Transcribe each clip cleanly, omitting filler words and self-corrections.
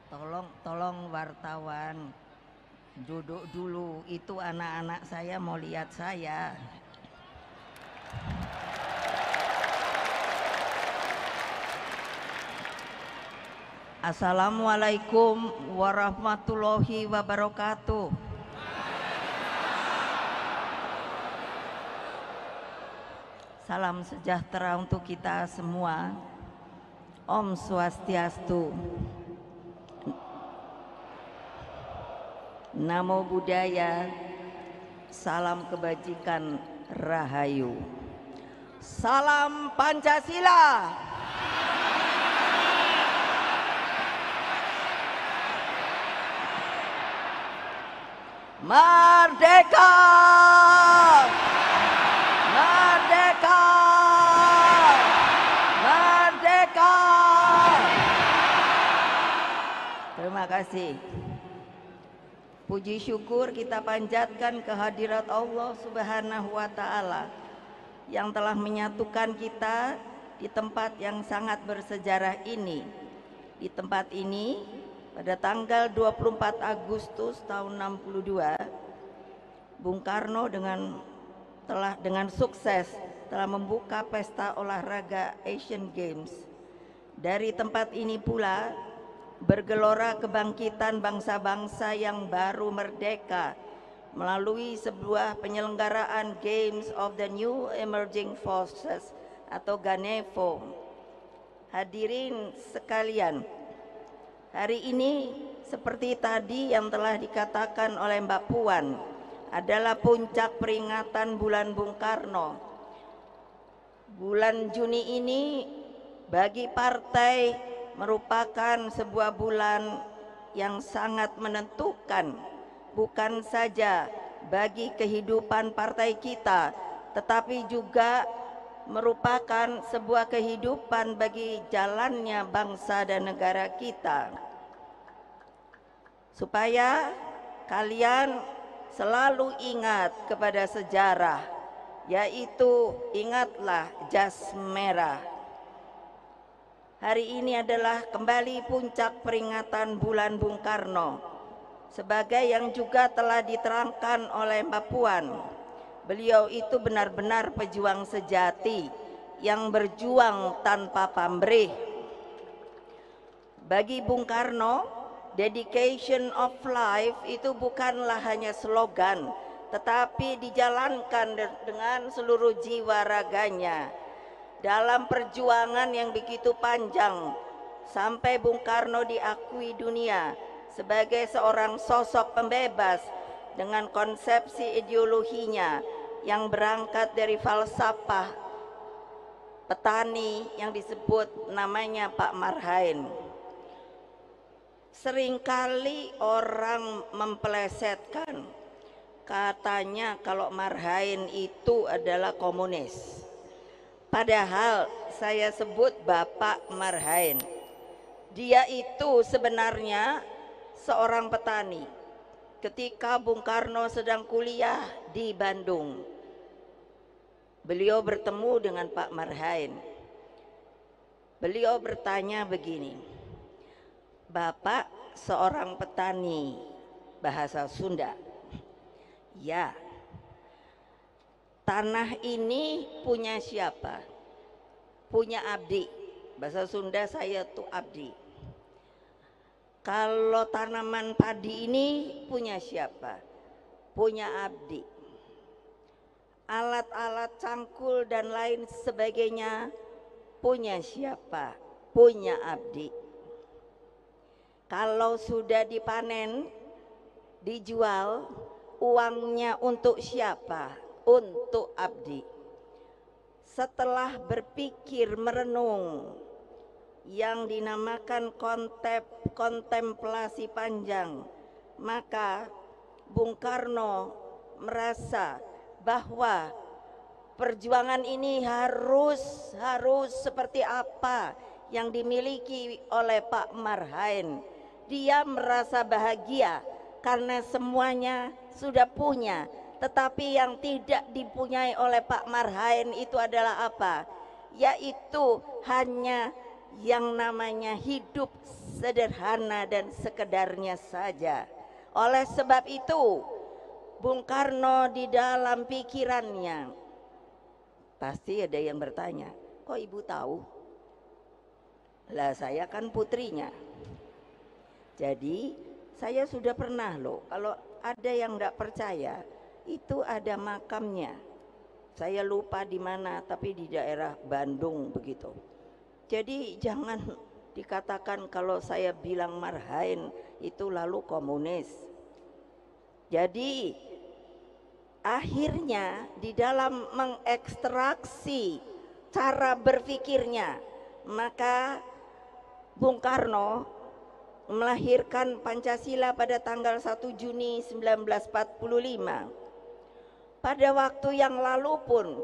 Tolong wartawan duduk dulu, itu anak-anak saya mau lihat saya. Assalamualaikum warahmatullahi wabarakatuh. Salam sejahtera untuk kita semua. Om Swastiastu. Namo Buddhaya. Salam kebajikan, Rahayu. Salam Pancasila. Merdeka! Merdeka! Merdeka! Terima kasih. Puji syukur kita panjatkan kehadirat Allah Subhanahu wa Ta'ala yang telah menyatukan kita di tempat yang sangat bersejarah ini. Di tempat ini pada tanggal 24 Agustus tahun 62, Bung Karno dengan sukses telah membuka pesta olahraga Asian Games. Dari tempat ini pula bergelora kebangkitan bangsa-bangsa yang baru merdeka melalui sebuah penyelenggaraan Games of the New Emerging Forces atau GANEFO. Hadirin sekalian, hari ini seperti tadi yang telah dikatakan oleh Mbak Puan adalah puncak peringatan bulan Bung Karno. Bulan Juni ini bagi partai merupakan sebuah bulan yang sangat menentukan, bukan saja bagi kehidupan partai kita, tetapi juga merupakan sebuah kehidupan bagi jalannya bangsa dan negara kita. Supaya kalian selalu ingat kepada sejarah, yaitu ingatlah jas merah. Hari ini adalah kembali puncak peringatan bulan Bung Karno. Sebagai yang juga telah diterangkan oleh Mbak Puan, beliau itu benar-benar pejuang sejati yang berjuang tanpa pamrih. Bagi Bung Karno, dedication of life itu bukanlah hanya slogan, tetapi dijalankan dengan seluruh jiwa raganya. Dalam perjuangan yang begitu panjang, sampai Bung Karno diakui dunia sebagai seorang sosok pembebas dengan konsepsi ideologinya yang berangkat dari falsafah petani yang disebut namanya Pak Marhain. Seringkali orang mempelesetkan, katanya kalau Marhain itu adalah komunis. Padahal saya sebut Bapak Marhain. Dia itu sebenarnya seorang petani. Ketika Bung Karno sedang kuliah di Bandung, beliau bertemu dengan Pak Marhain. Beliau bertanya begini, Bapak seorang petani bahasa Sunda. Ya. Tanah ini punya siapa? Punya abdi. Bahasa Sunda saya tuh abdi. Kalau tanaman padi ini punya siapa? Punya abdi. Alat-alat cangkul dan lain sebagainya punya siapa? Punya abdi. Kalau sudah dipanen, dijual, uangnya untuk siapa? Untuk abdi. Setelah berpikir merenung yang dinamakan kontemplasi panjang, maka Bung Karno merasa bahwa perjuangan ini harus seperti apa yang dimiliki oleh Pak Marhain. Dia merasa bahagia karena semuanya sudah punya. Tetapi yang tidak dipunyai oleh Pak Marhain itu adalah apa? Yaitu hanya yang namanya hidup sederhana dan sekedarnya saja. Oleh sebab itu, Bung Karno di dalam pikirannya, pasti ada yang bertanya, kok ibu tahu? Lah saya kan putrinya. Jadi saya sudah pernah loh, kalau ada yang enggak percaya, itu ada makamnya. Saya lupa di mana, tapi di daerah Bandung begitu. Jadi jangan dikatakan kalau saya bilang Marhain itu lalu komunis. Jadi akhirnya di dalam mengekstraksi cara berpikirnya, maka Bung Karno melahirkan Pancasila pada tanggal 1 Juni 1945. Pada waktu yang lalu pun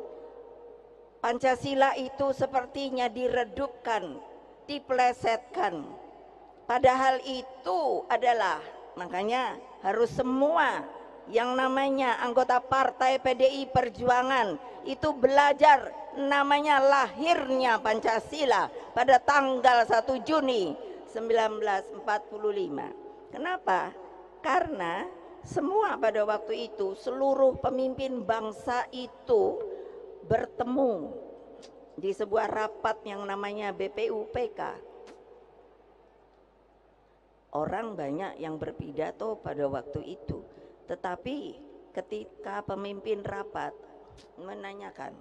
Pancasila itu sepertinya diredupkan, diplesetkan. Padahal itu adalah, makanya harus semua yang namanya anggota partai PDI Perjuangan itu belajar namanya lahirnya Pancasila pada tanggal 1 Juni 1945. Kenapa? Karena semua pada waktu itu seluruh pemimpin bangsa itu bertemu di sebuah rapat yang namanya BPUPK. Orang banyak yang berpidato pada waktu itu, tetapi ketika pemimpin rapat menanyakan,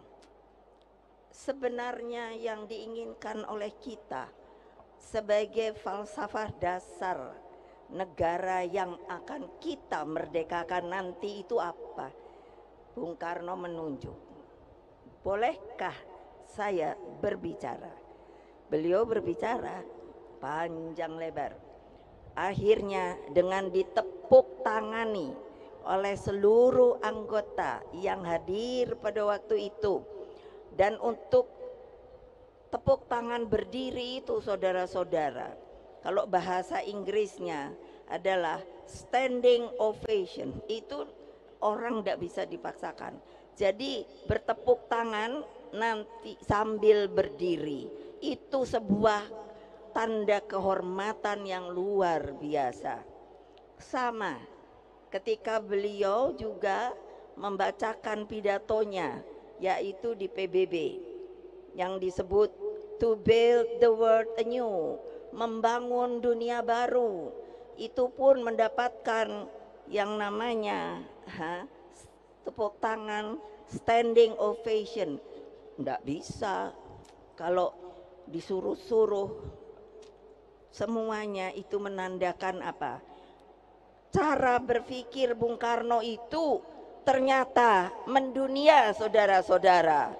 sebenarnya yang diinginkan oleh kita sebagai falsafah dasar negara yang akan kita merdekakan nanti itu apa? Bung Karno menunjuk, bolehkah saya berbicara? Beliau berbicara panjang lebar. Akhirnya dengan ditepuk tangani oleh seluruh anggota yang hadir pada waktu itu, dan untuk tepuk tangan berdiri itu saudara-saudara, kalau bahasa Inggrisnya adalah standing ovation, itu orang tidak bisa dipaksakan. Jadi bertepuk tangan nanti sambil berdiri itu sebuah tanda kehormatan yang luar biasa. Sama ketika beliau juga membacakan pidatonya, yaitu di PBB yang disebut to build the world anew, membangun dunia baru, itu pun mendapatkan yang namanya tepuk tangan standing ovation. Nggak bisa kalau disuruh-suruh. Semuanya itu menandakan apa? Cara berpikir Bung Karno itu ternyata mendunia, saudara-saudara.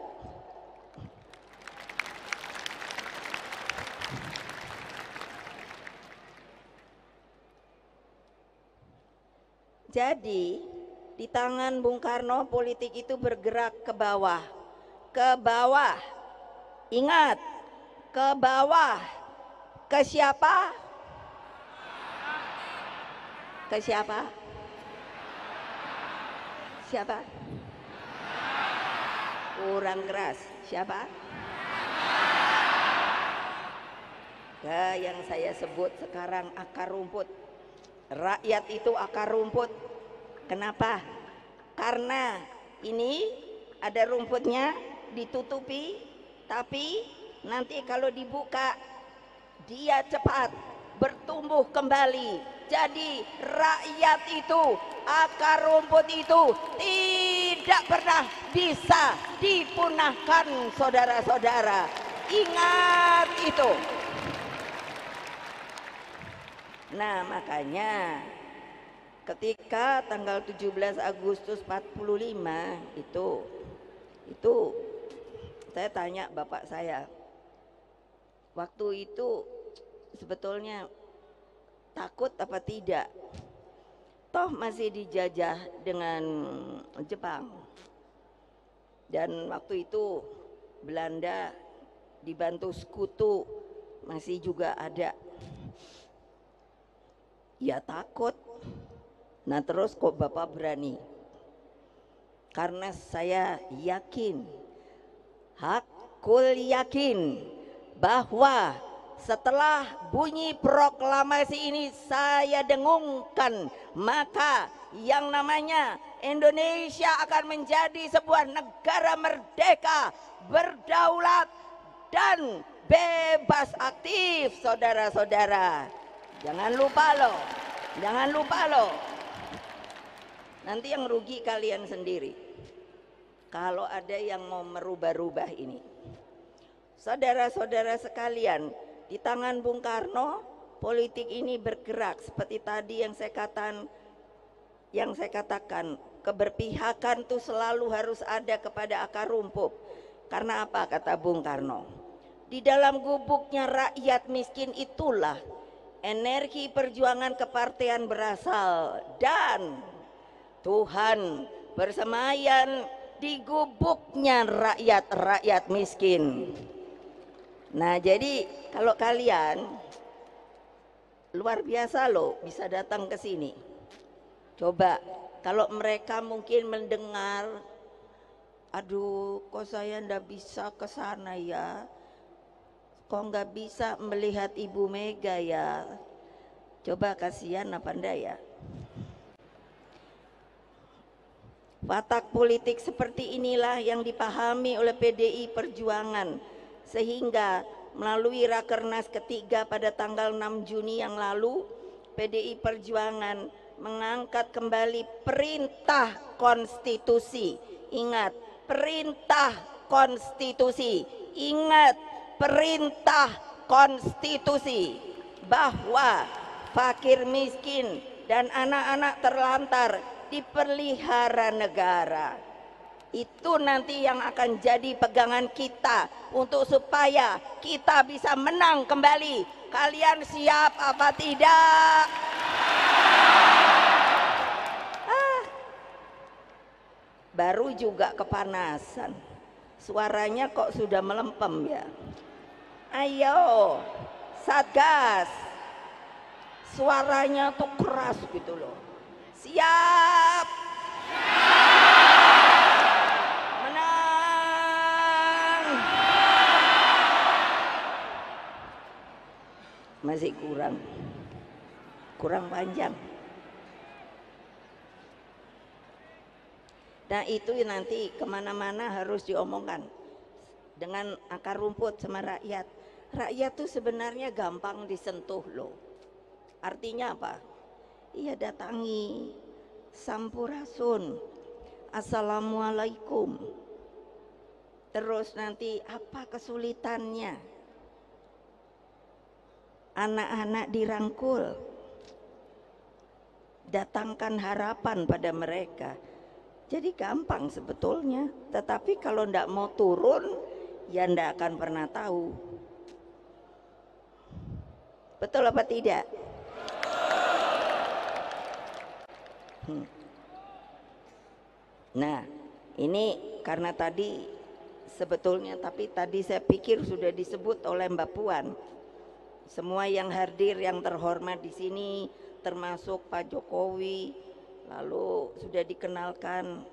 Jadi di tangan Bung Karno politik itu bergerak ke bawah. Ke bawah. Ingat, ke bawah. Ke siapa? Ke siapa? Siapa? Kurang keras. Siapa? Ke yang saya sebut sekarang akar rumput. Rakyat itu akar rumput. Kenapa? Karena ini ada rumputnya ditutupi, tapi nanti kalau dibuka dia cepat bertumbuh kembali. Jadi rakyat itu, akar rumput itu tidak pernah bisa dipunahkan, saudara-saudara. Ingat itu. Nah, makanya ketika tanggal 17 Agustus 45 itu saya tanya bapak saya, waktu itu sebetulnya takut apa tidak? Toh masih dijajah dengan Jepang, dan waktu itu Belanda dibantu sekutu masih juga ada. Ya takut. Nah terus kok bapak berani? Karena saya yakin, hakul yakin bahwa setelah bunyi proklamasi ini saya dengungkan, maka yang namanya Indonesia akan menjadi sebuah negara merdeka, berdaulat, dan bebas aktif, saudara-saudara. Jangan lupa loh, jangan lupa loh. Nanti yang rugi kalian sendiri kalau ada yang mau merubah-rubah ini. Saudara-saudara sekalian, di tangan Bung Karno politik ini bergerak seperti tadi yang saya katakan, keberpihakan itu selalu harus ada kepada akar rumput. Karena apa kata Bung Karno? Di dalam gubuknya rakyat miskin itulah energi perjuangan kepartean berasal, dan Tuhan bersemayam di gubuknya rakyat miskin. Nah, jadi kalau kalian luar biasa loh bisa datang ke sini. Coba kalau mereka mungkin mendengar, aduh kok saya ndak bisa ke sana ya, kok nggak bisa melihat Ibu Mega ya. Coba kasihan apa ndak ya. Watak politik seperti inilah yang dipahami oleh PDI Perjuangan, sehingga melalui Rakernas ketiga pada tanggal 6 Juni yang lalu, PDI Perjuangan mengangkat kembali perintah konstitusi. Ingat, perintah konstitusi. Ingat, perintah konstitusi bahwa fakir miskin dan anak-anak terlantar dipelihara negara. Itu nanti yang akan jadi pegangan kita untuk supaya kita bisa menang kembali. Kalian siap apa tidak? Baru juga kepanasan. Suaranya kok sudah melempem ya. Ayo, Satgas. Suaranya tuh keras gitu loh. Siap. Menang. Masih kurang panjang. Nah itu nanti kemana-mana harus diomongkan dengan akar rumput sama rakyat. Rakyat tuh sebenarnya gampang disentuh loh. Artinya apa? Iya, datangi, sampurasun, assalamualaikum. Terus nanti apa kesulitannya? Anak-anak dirangkul, datangkan harapan pada mereka. Jadi gampang sebetulnya. Tetapi kalau ndak mau turun, ya ndak akan pernah tahu. Betul apa tidak? Nah, ini karena tadi sebetulnya, tapi tadi saya pikir sudah disebut oleh Mbak Puan. Semua yang hadir yang terhormat di sini, termasuk Pak Jokowi, lalu sudah dikenalkan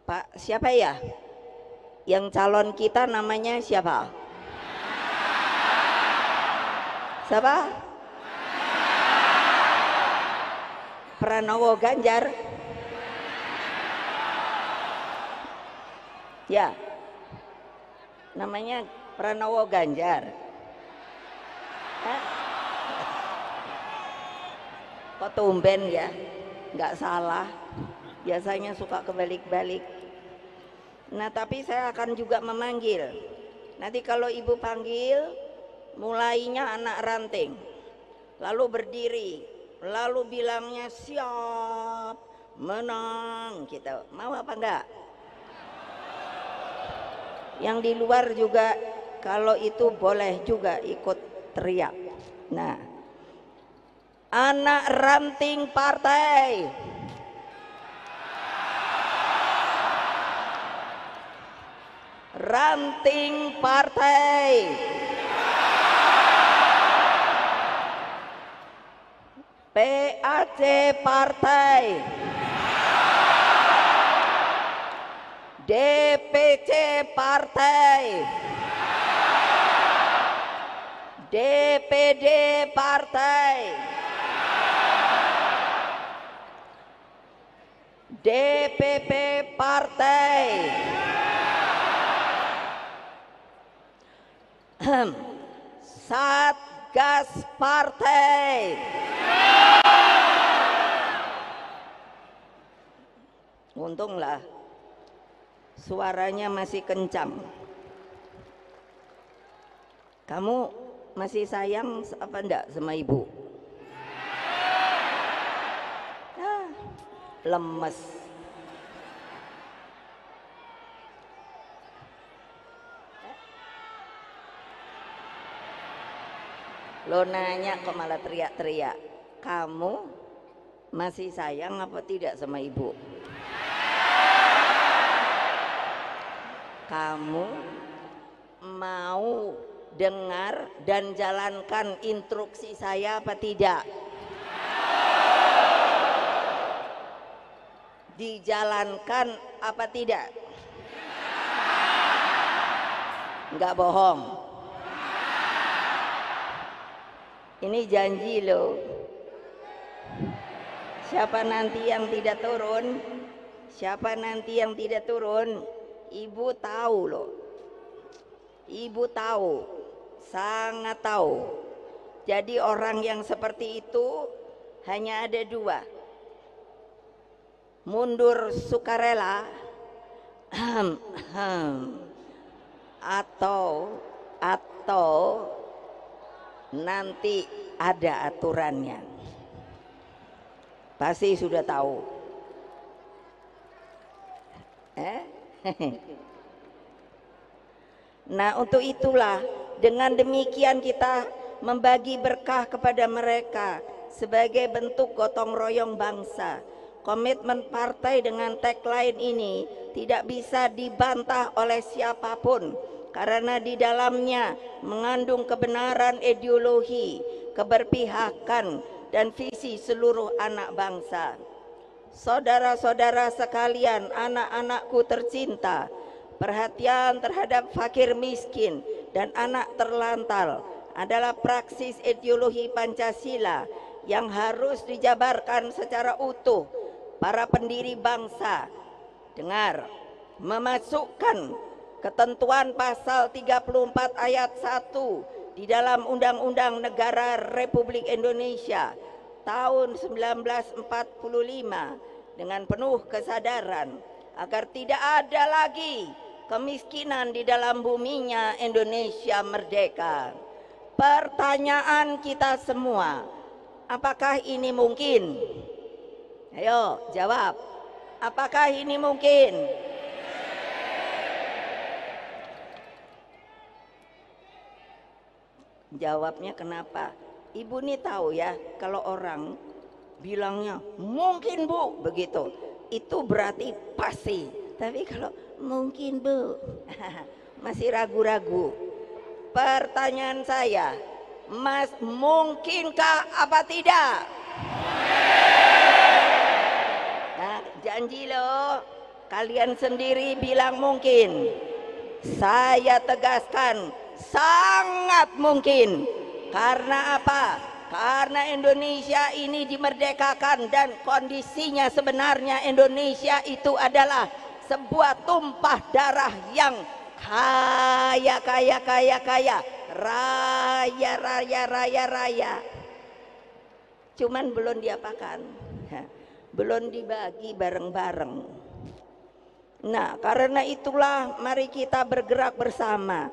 Pak siapa ya? Yang calon kita namanya siapa? Siapa? Pranowo Ganjar. Ya, namanya Pranowo Ganjar. Kok tumben ya? Nggak salah. Biasanya suka kebalik-balik. Nah, tapi saya akan juga memanggil. Nanti kalau ibu panggil, mulainya anak ranting, lalu berdiri, lalu bilangnya siap, menang, gitu. Mau apa enggak? Yang di luar juga kalau itu boleh juga ikut teriak. Nah, anak ranting partai, ranting partai, PAC partai, DPC partai, DPD Partai, DPP Partai, Satgas Partai. Untunglah suaranya masih kencang. Kamu masih sayang apa enggak sama ibu? Lemes. Lo nanya kok malah teriak-teriak. Kamu masih sayang apa tidak sama ibu? Kamu mau dengar dan jalankan instruksi saya apa tidak? Dijalankan apa tidak? Enggak bohong. Ini janji loh. Siapa nanti yang tidak turun? Siapa nanti yang tidak turun? Ibu tahu loh. Ibu tahu, sangat tahu. Jadi orang yang seperti itu hanya ada dua. Mundur sukarela atau nanti ada aturannya. Pasti sudah tahu. Nah, untuk itulah dengan demikian kita membagi berkah kepada mereka sebagai bentuk gotong royong bangsa. Komitmen partai dengan tagline ini tidak bisa dibantah oleh siapapun karena di dalamnya mengandung kebenaran ideologi, keberpihakan, dan visi seluruh anak bangsa. Saudara-saudara sekalian, anak-anakku tercinta, perhatian terhadap fakir miskin dan anak terlantar adalah praksis ideologi Pancasila yang harus dijabarkan secara utuh para pendiri bangsa. Dengar, memasukkan ketentuan pasal 34 ayat 1 di dalam Undang-Undang Negara Republik Indonesia tahun 1945 dengan penuh kesadaran agar tidak ada lagi kemiskinan di dalam buminya Indonesia merdeka. Pertanyaan kita semua, apakah ini mungkin? Ayo jawab, apakah ini mungkin? Jawabnya kenapa? Ibu nih tahu ya, kalau orang bilangnya mungkin Bu begitu, itu berarti pasti. Tapi kalau mungkin Bu masih ragu-ragu. Pertanyaan saya, Mas, mungkinkah apa tidak? Nah, janji loh, kalian sendiri bilang mungkin. Saya tegaskan, sangat mungkin. Karena apa? Karena Indonesia ini dimerdekakan dan kondisinya sebenarnya Indonesia itu adalah sebuah tumpah darah yang kaya, raya. Cuman belum diapakan, belum dibagi bareng-bareng. Nah, karena itulah mari kita bergerak bersama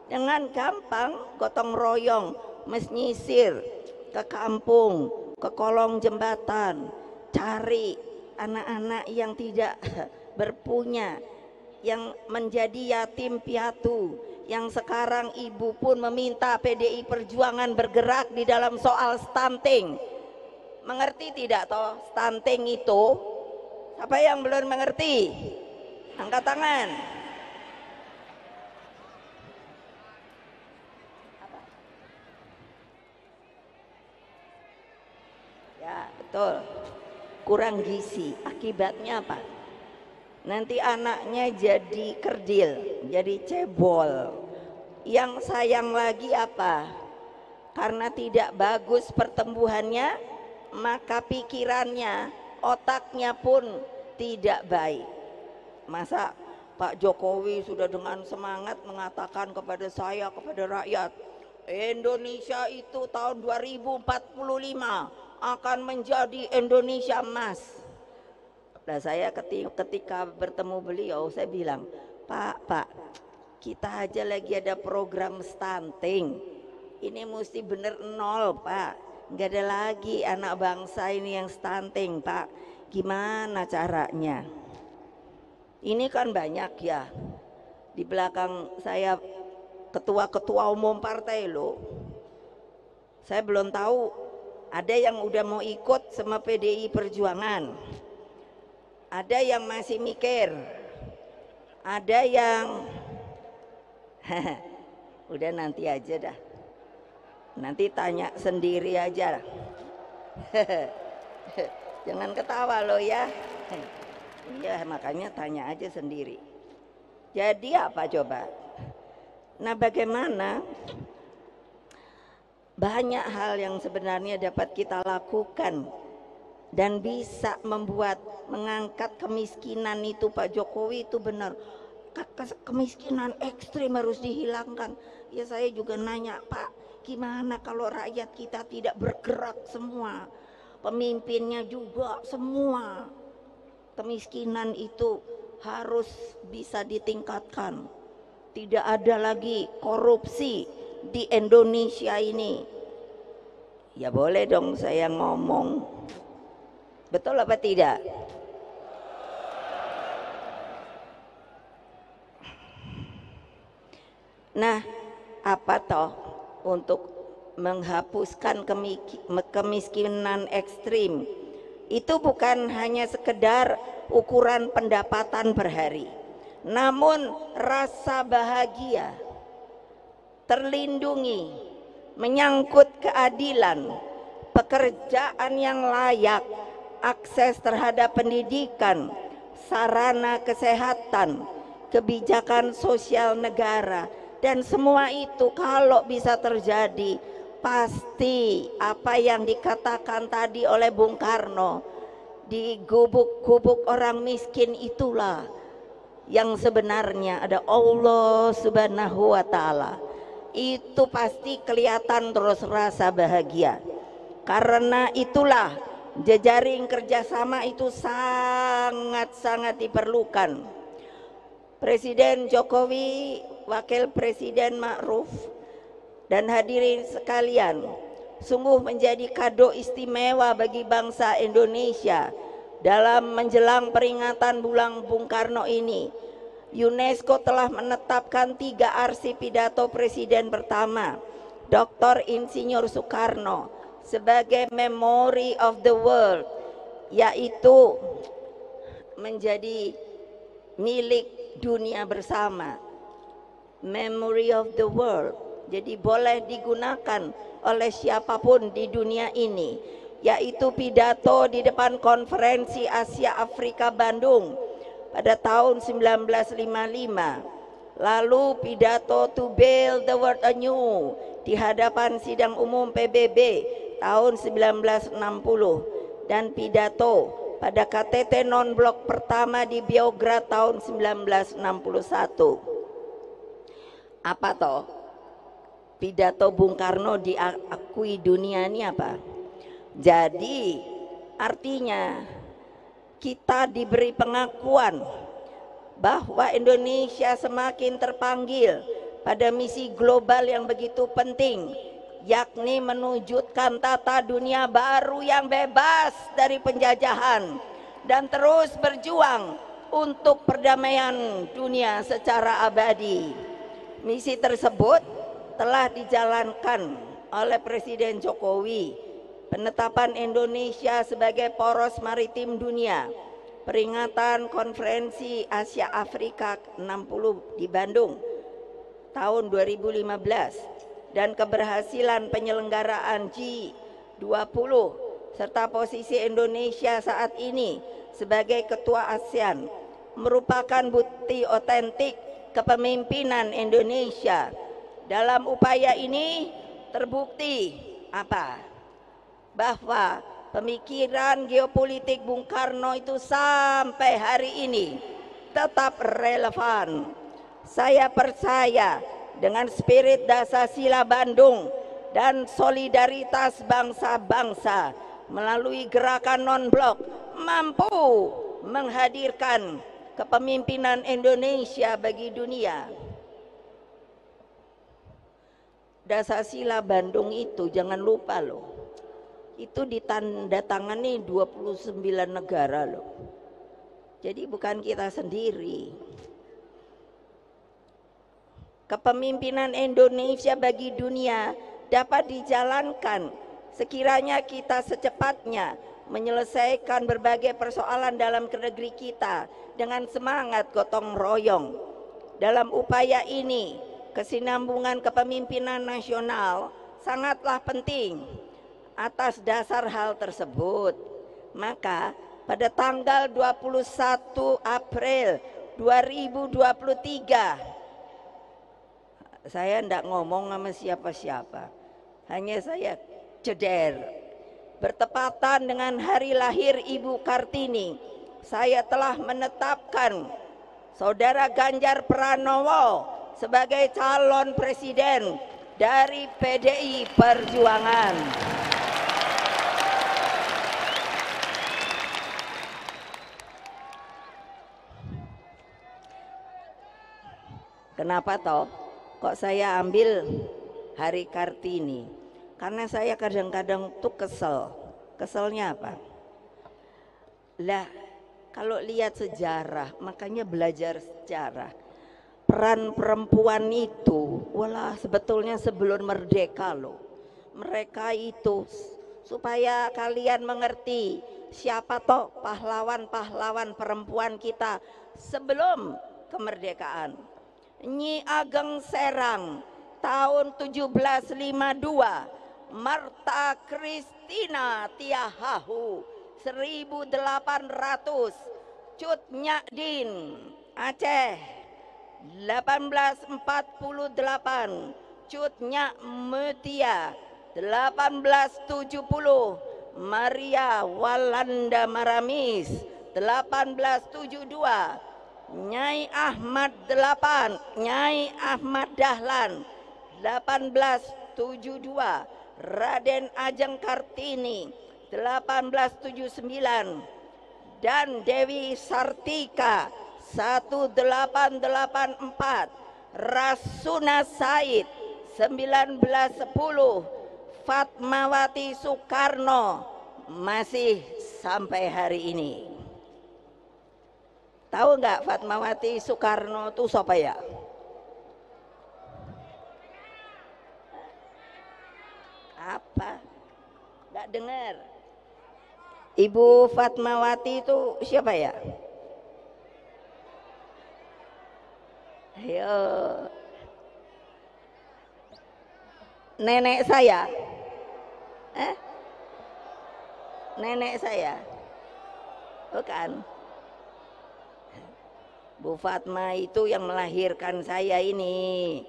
dengan gampang, gotong royong, menyisir ke kampung, ke kolong jembatan, cari anak-anak yang tidak berpunya, yang menjadi yatim piatu, yang sekarang ibu pun meminta PDI Perjuangan bergerak di dalam soal stunting. Mengerti tidak toh stunting itu? Siapa yang belum mengerti? Angkat tangan. Ya, betul. Kurang gizi. Akibatnya apa? Nanti anaknya jadi kerdil, jadi cebol. Yang sayang lagi apa? Karena tidak bagus pertumbuhannya, maka pikirannya, otaknya pun tidak baik. Masa Pak Jokowi sudah dengan semangat mengatakan kepada saya, kepada rakyat, Indonesia itu tahun 2045 akan menjadi Indonesia emas. Nah, saya ketika bertemu beliau, saya bilang, Pak, kita aja lagi ada program stunting. Ini mesti bener nol, Pak. Nggak ada lagi anak bangsa ini yang stunting, Pak. Gimana caranya? Ini kan banyak ya. Di belakang saya ketua-ketua umum partai loh. Saya belum tahu ada yang udah mau ikut sama PDI Perjuangan. Ada yang masih mikir. Ada yang udah nanti aja dah. Nanti tanya sendiri aja. Jangan ketawa lo ya. Iya, makanya tanya aja sendiri. Jadi apa coba? Nah, bagaimana banyak hal yang sebenarnya dapat kita lakukan dan bisa mengangkat kemiskinan itu. Pak Jokowi itu benar, kemiskinan ekstrim harus dihilangkan. Ya, saya juga nanya, Pak, gimana kalau rakyat kita tidak bergerak semua, pemimpinnya juga semua? Kemiskinan itu harus bisa ditingkatkan. Tidak ada lagi korupsi di Indonesia ini. Ya boleh dong saya ngomong. Betul apa tidak? Nah, apa toh untuk menghapuskan kemiskinan ekstrim? Itu bukan hanya sekedar ukuran pendapatan per hari, namun rasa bahagia, terlindungi, menyangkut keadilan, pekerjaan yang layak, akses terhadap pendidikan, sarana kesehatan, kebijakan sosial negara, dan semua itu kalau bisa terjadi, pasti apa yang dikatakan tadi oleh Bung Karno, di gubuk-gubuk orang miskin itulah yang sebenarnya ada Allah Subhanahu wa Ta'ala. Itu pasti kelihatan terus rasa bahagia. Karena itulah jejaring kerjasama itu sangat-sangat diperlukan. Presiden Jokowi, Wakil Presiden Ma'ruf, dan hadirin sekalian, sungguh menjadi kado istimewa bagi bangsa Indonesia dalam menjelang peringatan bulan Bung Karno ini. UNESCO telah menetapkan 3 arsip pidato Presiden pertama, Dr. Insinyur Soekarno, sebagai Memory of the World, yaitu menjadi milik dunia bersama. Memory of the World. Jadi boleh digunakan oleh siapapun di dunia ini, yaitu pidato di depan Konferensi Asia Afrika Bandung pada tahun 1955, lalu pidato to build the world anew di hadapan sidang umum PBB tahun 1960, dan pidato pada KTT non-blok pertama di Beograd tahun 1961. Apa toh? Pidato Bung Karno diakui dunia ini apa? Jadi artinya kita diberi pengakuan bahwa Indonesia semakin terpanggil pada misi global yang begitu penting, yakni menwujudkan tata dunia baru yang bebas dari penjajahan dan terus berjuang untuk perdamaian dunia secara abadi. Misi tersebut telah dijalankan oleh Presiden Jokowi, penetapan Indonesia sebagai poros maritim dunia, peringatan Konferensi Asia Afrika 60 di Bandung tahun 2015, dan keberhasilan penyelenggaraan G20 serta posisi Indonesia saat ini sebagai ketua ASEAN merupakan bukti otentik kepemimpinan Indonesia. Dalam upaya ini, terbukti apa? Bahwa pemikiran geopolitik Bung Karno itu sampai hari ini tetap relevan. Saya percaya dengan spirit Dasar-Sila Bandung dan solidaritas bangsa-bangsa melalui gerakan non-blok mampu menghadirkan kepemimpinan Indonesia bagi dunia. Dasar-Sila Bandung itu jangan lupa loh, itu ditandatangani 29 negara loh. Jadi bukan kita sendiri. Kepemimpinan Indonesia bagi dunia dapat dijalankan sekiranya kita secepatnya menyelesaikan berbagai persoalan dalam negeri kita dengan semangat gotong royong. Dalam upaya ini, kesinambungan kepemimpinan nasional sangatlah penting. Atas dasar hal tersebut, maka pada tanggal 21 April 2023 saya tidak ngomong sama siapa-siapa, hanya saya ceder. Bertepatan dengan hari lahir Ibu Kartini, saya telah menetapkan Saudara Ganjar Pranowo sebagai calon presiden dari PDI Perjuangan. Kenapa toh? Kok saya ambil hari Kartini? Karena saya kadang-kadang tuh kesel. Keselnya apa? Lah, kalau lihat sejarah, makanya belajar sejarah. Peran perempuan itu, walah sebetulnya sebelum merdeka loh. Mereka itu supaya kalian mengerti siapa toh pahlawan-pahlawan perempuan kita sebelum kemerdekaan. Nyi Ageng Serang tahun 1752, Marta Kristina Tiahahu 1800, Cut Nyadin Aceh 1848, Cut Nyak Mutia 1870, Maria Walanda Maramis 1872, Nyai Ahmad 8, Nyai Ahmad Dahlan 1872, Raden Ajeng Kartini 1879, dan Dewi Sartika 1884, Rasuna Said 1910, Fatmawati Soekarno masih sampai hari ini. Tahu nggak Fatmawati Soekarno itu siapa ya? Apa? Nggak dengar. Ibu Fatmawati itu siapa ya? Ayo. Nenek saya. Nenek saya. Bukan. Bu Fatma itu yang melahirkan saya ini.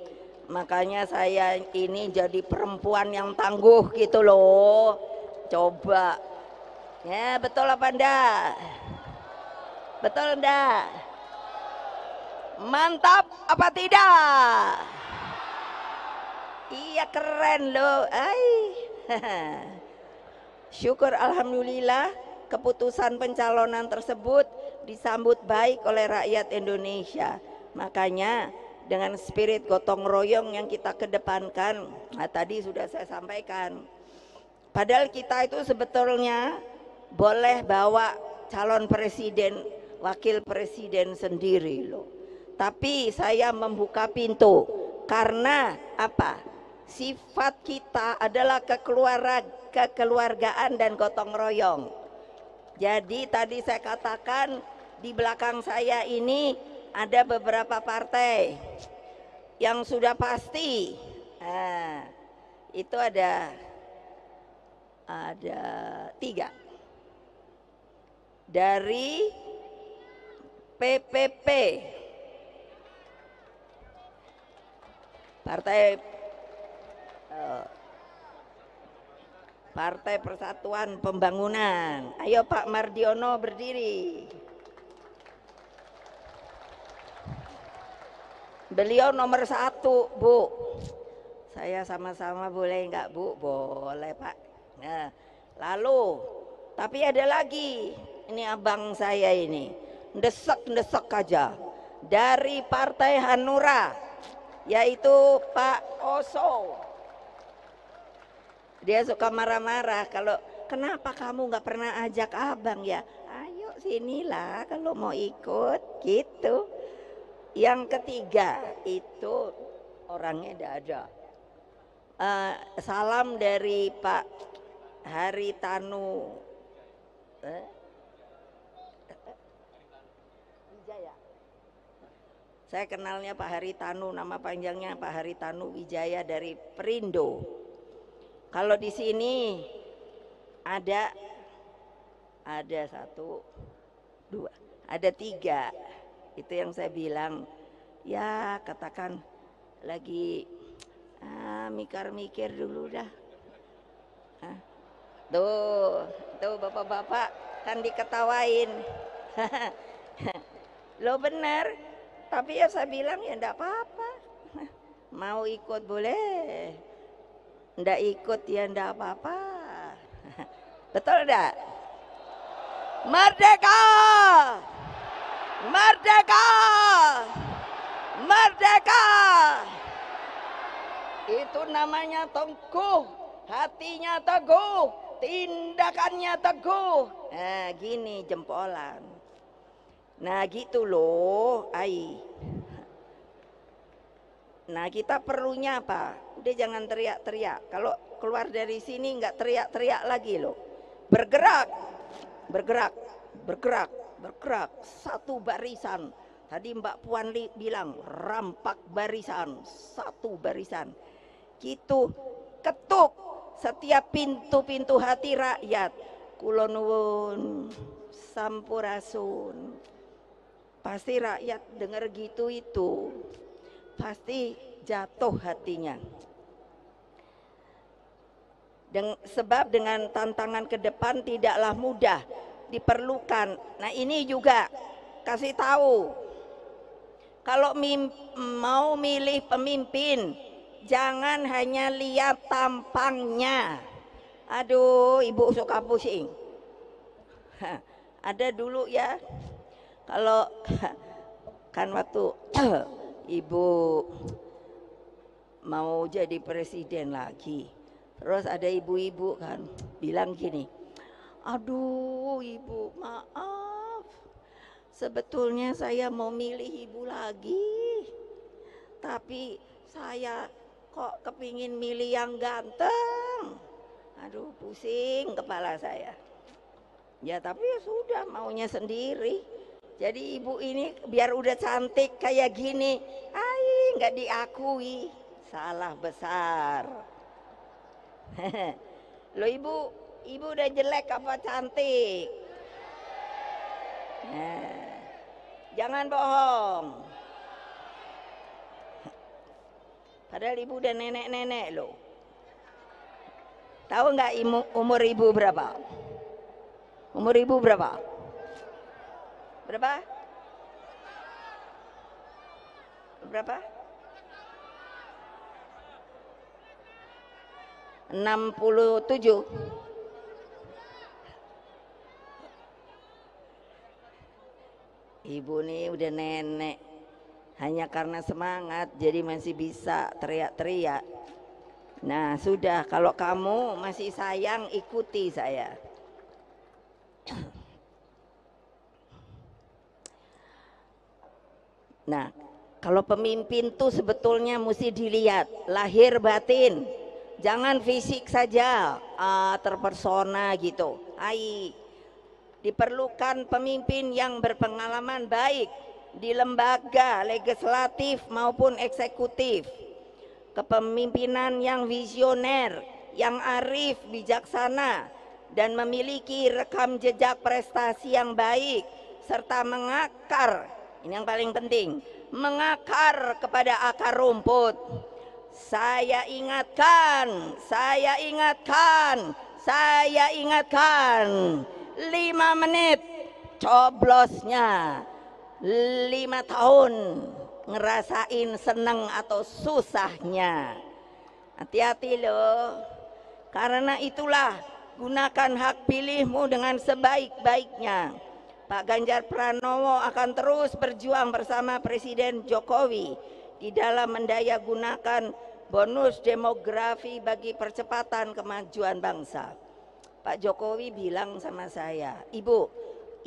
Makanya saya ini jadi perempuan yang tangguh gitu loh. Coba. Ya, betul apa enggak? Betul enggak? Mantap apa tidak? Iya, keren loh. Syukur alhamdulillah keputusan pencalonan tersebut disambut baik oleh rakyat Indonesia. Makanya dengan spirit gotong royong yang kita kedepankan, tadi sudah saya sampaikan, padahal kita itu sebetulnya boleh bawa calon presiden, wakil presiden sendiri loh. Tapi saya membuka pintu karena apa? Sifat kita adalah kekeluargaan dan gotong royong. Jadi tadi saya katakan di belakang saya ini ada beberapa partai yang sudah pasti. Nah, itu ada 3 dari PPP, Partai Partai Persatuan Pembangunan. Ayo Pak Mardiono berdiri. Beliau nomor 1, Bu. Saya sama-sama boleh nggak, Bu? Boleh, Pak. Nah, lalu, tapi ada lagi. Ini abang saya ini. Ndesek-ndesek aja. Dari Partai Hanura, yaitu Pak Oso. Dia suka marah-marah kalau kenapa kamu nggak pernah ajak abang ya? Ayo sinilah kalau mau ikut gitu. Yang ketiga itu orangnya tidak ada. Salam dari Pak Haritanu Wijaya. Saya kenalnya Pak Haritanu, nama panjangnya Pak Haritanu Wijaya dari Perindo. Kalau di sini ada 1, 2, ada 3. Itu yang saya bilang, ya katakan lagi mikir-mikir dulu dah. Tuh bapak-bapak kan diketawain. Lo benar, tapi ya saya bilang ya enggak apa-apa. Mau ikut boleh, ndak ikut ya ndak apa-apa. Betul enggak? Merdeka! Merdeka! Merdeka! Itu namanya teguh, hatinya teguh, tindakannya teguh. Nah gini jempolan. Nah gitu loh, ai. Nah kita perlunya apa? Udah jangan teriak-teriak. Kalau keluar dari sini nggak teriak-teriak lagi loh. Bergerak, bergerak, bergerak, bergerak. Satu barisan. Tadi Mbak Puan bilang rampak barisan, satu barisan. Gitu ketuk setiap pintu-pintu hati rakyat. Kula nuwun, sampurasun. Pasti rakyat dengar gitu itu pasti jatuh hatinya. Sebab dengan tantangan ke depan tidaklah mudah, diperlukan. Nah ini juga kasih tahu, kalau mau milih pemimpin jangan hanya lihat tampangnya. Aduh ibu suka pusing. Ada dulu ya, kalau kan waktu ibu mau jadi presiden lagi, terus ada ibu-ibu kan bilang gini, aduh ibu maaf, sebetulnya saya mau milih ibu lagi, tapi saya kok kepingin milih yang ganteng. Aduh pusing kepala saya. Ya tapi ya sudah, maunya sendiri. Jadi ibu ini biar udah cantik kayak gini, nggak diakui, salah besar. Lo ibu udah jelek apa cantik? Nah, jangan bohong. Padahal ibu udah nenek-nenek lo. Tahu nggak umur ibu berapa? Umur ibu berapa? Berapa? Berapa? 67. Ibu nih udah nenek, hanya karena semangat jadi masih bisa teriak-teriak. Nah sudah, kalau kamu masih sayang ikuti saya. Nah kalau pemimpin tuh sebetulnya mesti dilihat lahir batin, jangan fisik saja, terpersona gitu. Diperlukan pemimpin yang berpengalaman baik di lembaga legislatif maupun eksekutif, kepemimpinan yang visioner, yang arif, bijaksana, dan memiliki rekam jejak prestasi yang baik, serta mengakar, ini yang paling penting, mengakar kepada akar rumput, Saya ingatkan, saya ingatkan, saya ingatkan, 5 menit coblosnya, 5 tahun ngerasain seneng atau susahnya. Hati-hati loh. Karena itulah gunakan hak pilihmu dengan sebaik-baiknya. Pak Ganjar Pranowo akan terus berjuang bersama Presiden Jokowi di dalam mendaya gunakan bonus demografi bagi percepatan kemajuan bangsa. Pak Jokowi bilang sama saya, "Ibu,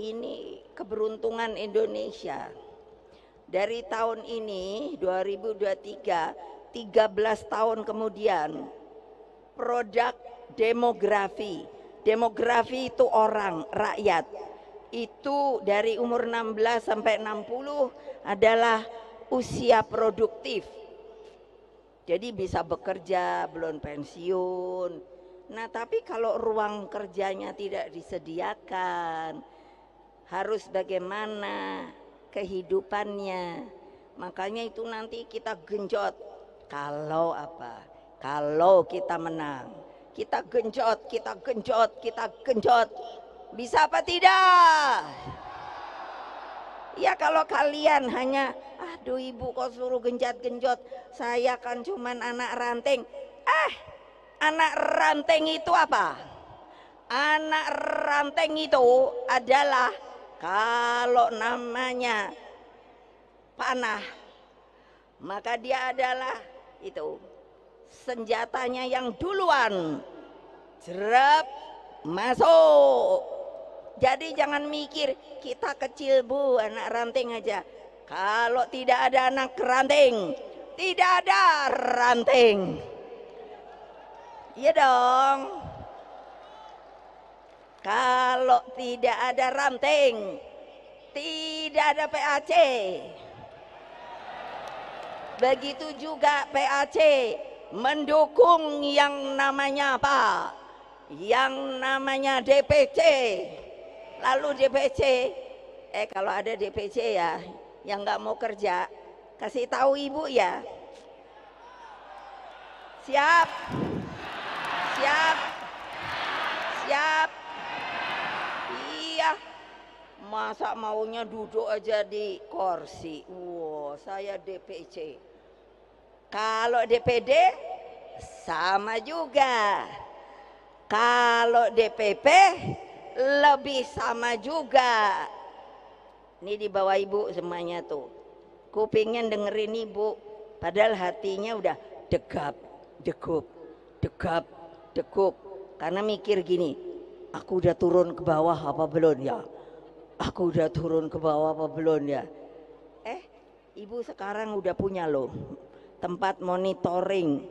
ini keberuntungan Indonesia. Dari tahun ini 2023, 13 tahun kemudian, produk demografi. Demografi itu orang, rakyat. Itu dari umur 16 sampai 60 adalah usia produktif. Jadi bisa bekerja, belum pensiun. Nah, tapi kalau ruang kerjanya tidak disediakan, harus bagaimana kehidupannya. Makanya itu nanti kita genjot. Kalau apa? Kalau kita menang, kita genjot, kita genjot, kita genjot. Bisa apa tidak? Ya kalau kalian hanya, aduh ibu kok suruh genjot-genjot, saya kan cuman anak ranting. Anak ranting itu apa? Anak ranting itu adalah kalau namanya panah, maka dia adalah itu senjatanya yang duluan jerap masuk. Jadi jangan mikir kita kecil bu, anak ranting aja. Kalau tidak ada anak ranting, tidak ada ranting. Iya dong. Kalau tidak ada ranting, tidak ada PAC. Begitu juga PAC mendukung yang namanya apa? Yang namanya DPC. Lalu DPC, kalau ada DPC ya, yang nggak mau kerja, kasih tahu ibu ya. Siap, siap, siap. Iya, masa maunya duduk aja di kursi. Wow, saya DPC. Kalau DPD sama juga. Kalau DPP lebih sama juga. Ini di bawah ibu semuanya tuh. Kupingin dengerin ibu, padahal hatinya udah degap, degup, degap, degup. Karena mikir gini, aku udah turun ke bawah apa belum ya? Aku udah turun ke bawah apa belum ya? Ibu sekarang udah punya loh tempat monitoring.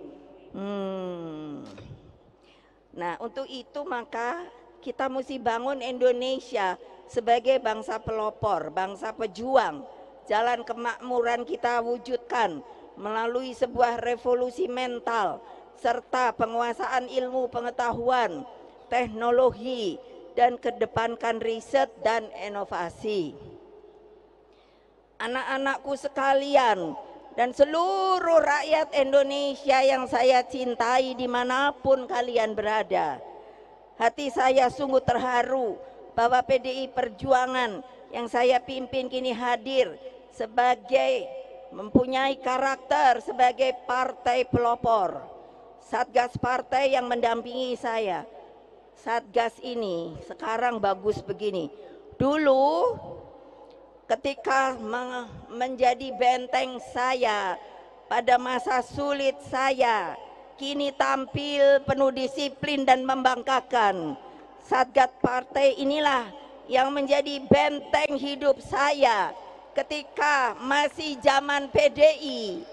Nah, untuk itu maka kita mesti bangun Indonesia sebagai bangsa pelopor, bangsa pejuang. Jalan kemakmuran kita wujudkan melalui sebuah revolusi mental serta penguasaan ilmu pengetahuan, teknologi, dan kedepankan riset dan inovasi. Anak-anakku sekalian dan seluruh rakyat Indonesia yang saya cintai dimanapun kalian berada, hati saya sungguh terharu bahwa PDI Perjuangan yang saya pimpin kini hadir sebagai mempunyai karakter sebagai partai pelopor. Satgas partai yang mendampingi saya. Satgas ini sekarang bagus begini. Dulu ketika menjadi benteng saya pada masa sulit saya, kini tampil penuh disiplin dan membanggakan. Satgas partai inilah yang menjadi benteng hidup saya ketika masih zaman PDI,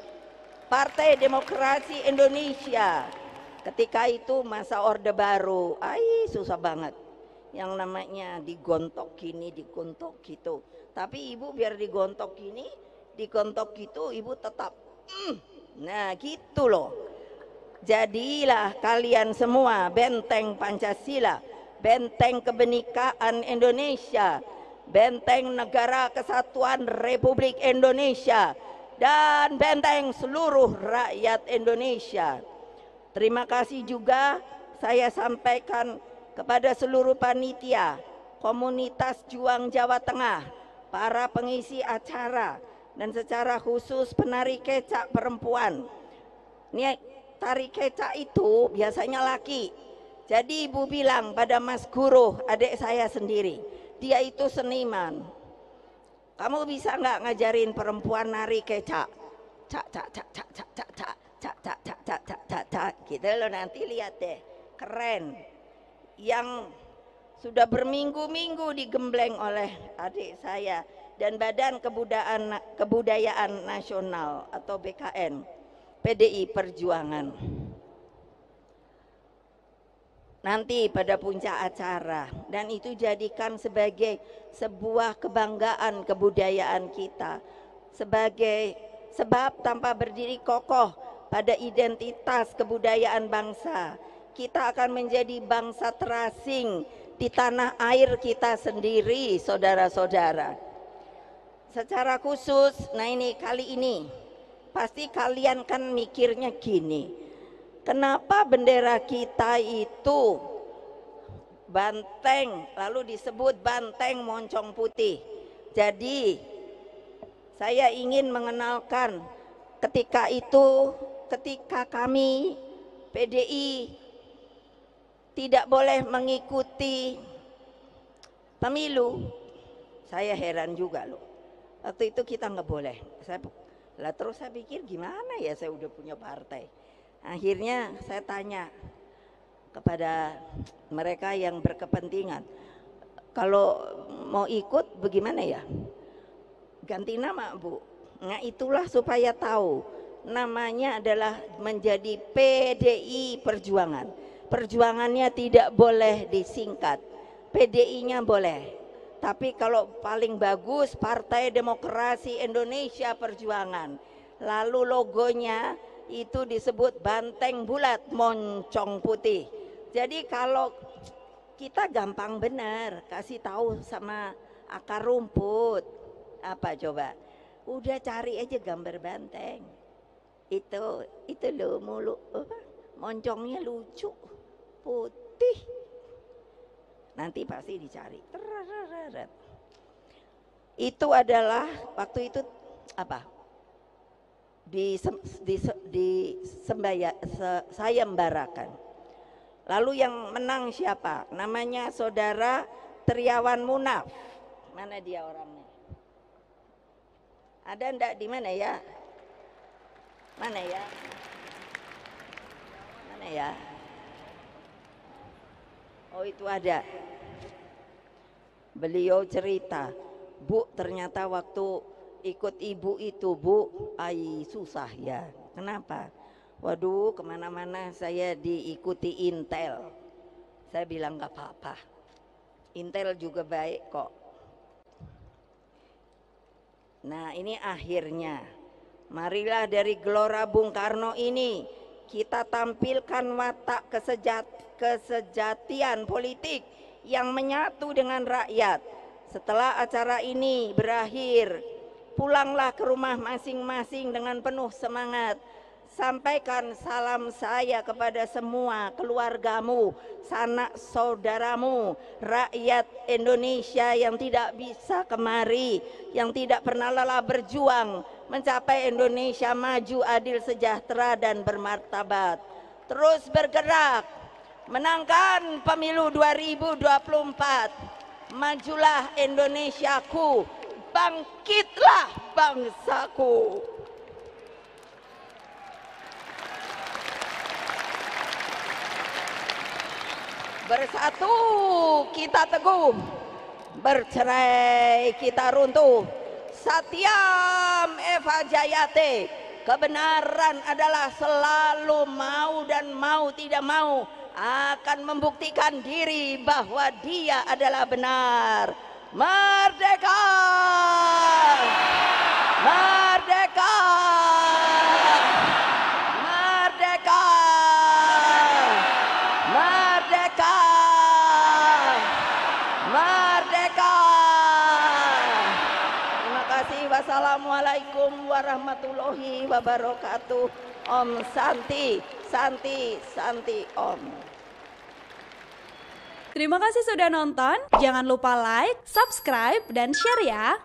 Partai Demokrasi Indonesia. Ketika itu masa Orde Baru, susah banget. Yang namanya digontok gini, digontok gitu. Tapi ibu biar digontok gini, digontok gitu, ibu tetap nah gitu loh. Jadilah kalian semua benteng Pancasila, benteng kebenekaan Indonesia, benteng negara kesatuan Republik Indonesia, dan benteng seluruh rakyat Indonesia. Terima kasih juga saya sampaikan kepada seluruh panitia, komunitas Juang Jawa Tengah, para pengisi acara, dan secara khusus penari kecak perempuan. Ini tari kecak itu biasanya laki. Jadi ibu bilang pada Mas Guru, adik saya sendiri, dia itu seniman. Kamu bisa nggak ngajarin perempuan nari kecak? Cak cak cak cak cak cak cak cak cak cak cak cak cak cak gitu loh, nanti lihat deh, keren. Yang sudah berminggu-minggu digembleng oleh adik saya dan Badan Kebudayaan Nasional atau BKN PDI Perjuangan. Nanti pada puncak acara, dan itu jadikan sebagai sebuah kebanggaan kebudayaan kita, sebagai sebab tanpa berdiri kokoh pada identitas kebudayaan bangsa, kita akan menjadi bangsa terasing di tanah air kita sendiri, saudara-saudara. Secara khusus, nah ini kali ini pasti kalian kan mikirnya gini, kenapa bendera kita itu banteng, lalu disebut banteng moncong putih. Jadi saya ingin mengenalkan ketika kami PDI tidak boleh mengikuti pemilu, saya heran juga loh. Waktu itu kita nggak boleh. Terus saya pikir gimana ya, saya udah punya partai. Akhirnya saya tanya kepada mereka yang berkepentingan, kalau mau ikut bagaimana ya? Ganti nama, Bu. Nah itulah supaya tahu, namanya adalah menjadi PDI Perjuangan. Perjuangannya tidak boleh disingkat, PDI-nya boleh. Tapi kalau paling bagus Partai Demokrasi Indonesia Perjuangan. Lalu logonya itu disebut banteng bulat moncong putih. Jadi kalau kita gampang benar kasih tahu sama akar rumput, apa coba, udah cari aja gambar banteng itu loh, mulu moncongnya lucu putih, nanti pasti dicari. Itu adalah waktu itu apa, sayembarakan. Lalu yang menang siapa? Namanya Saudara Triawan Munaf. Mana dia orangnya? Ada ndak di mana ya? Mana ya? Mana ya? Oh itu ada. Beliau cerita, Bu, ternyata waktu ikut ibu itu, Bu, susah ya. Kenapa? Waduh, kemana-mana saya diikuti Intel. Saya bilang gak apa-apa, Intel juga baik kok. Nah ini akhirnya, marilah dari Gelora Bung Karno ini kita tampilkan watak kesejatian politik yang menyatu dengan rakyat. Setelah acara ini berakhir, pulanglah ke rumah masing-masing dengan penuh semangat. Sampaikan salam saya kepada semua keluargamu, sanak saudaramu, rakyat Indonesia yang tidak bisa kemari, yang tidak pernah lelah berjuang mencapai Indonesia maju, adil, sejahtera, dan bermartabat. Terus bergerak, menangkan pemilu 2024. Majulah Indonesiaku, bangkitlah bangsaku. Bersatu kita teguh, bercerai kita runtuh. Satyam Eva Jayate, kebenaran adalah selalu mau dan mau tidak mau akan membuktikan diri bahwa dia adalah benar. Merdeka! Merdeka! Merdeka! Merdeka! Merdeka! Terima kasih. Wassalamualaikum warahmatullahi wabarakatuh. Om Santi, Santi, Santi Om. Terima kasih sudah nonton. Jangan lupa like, subscribe, dan share ya.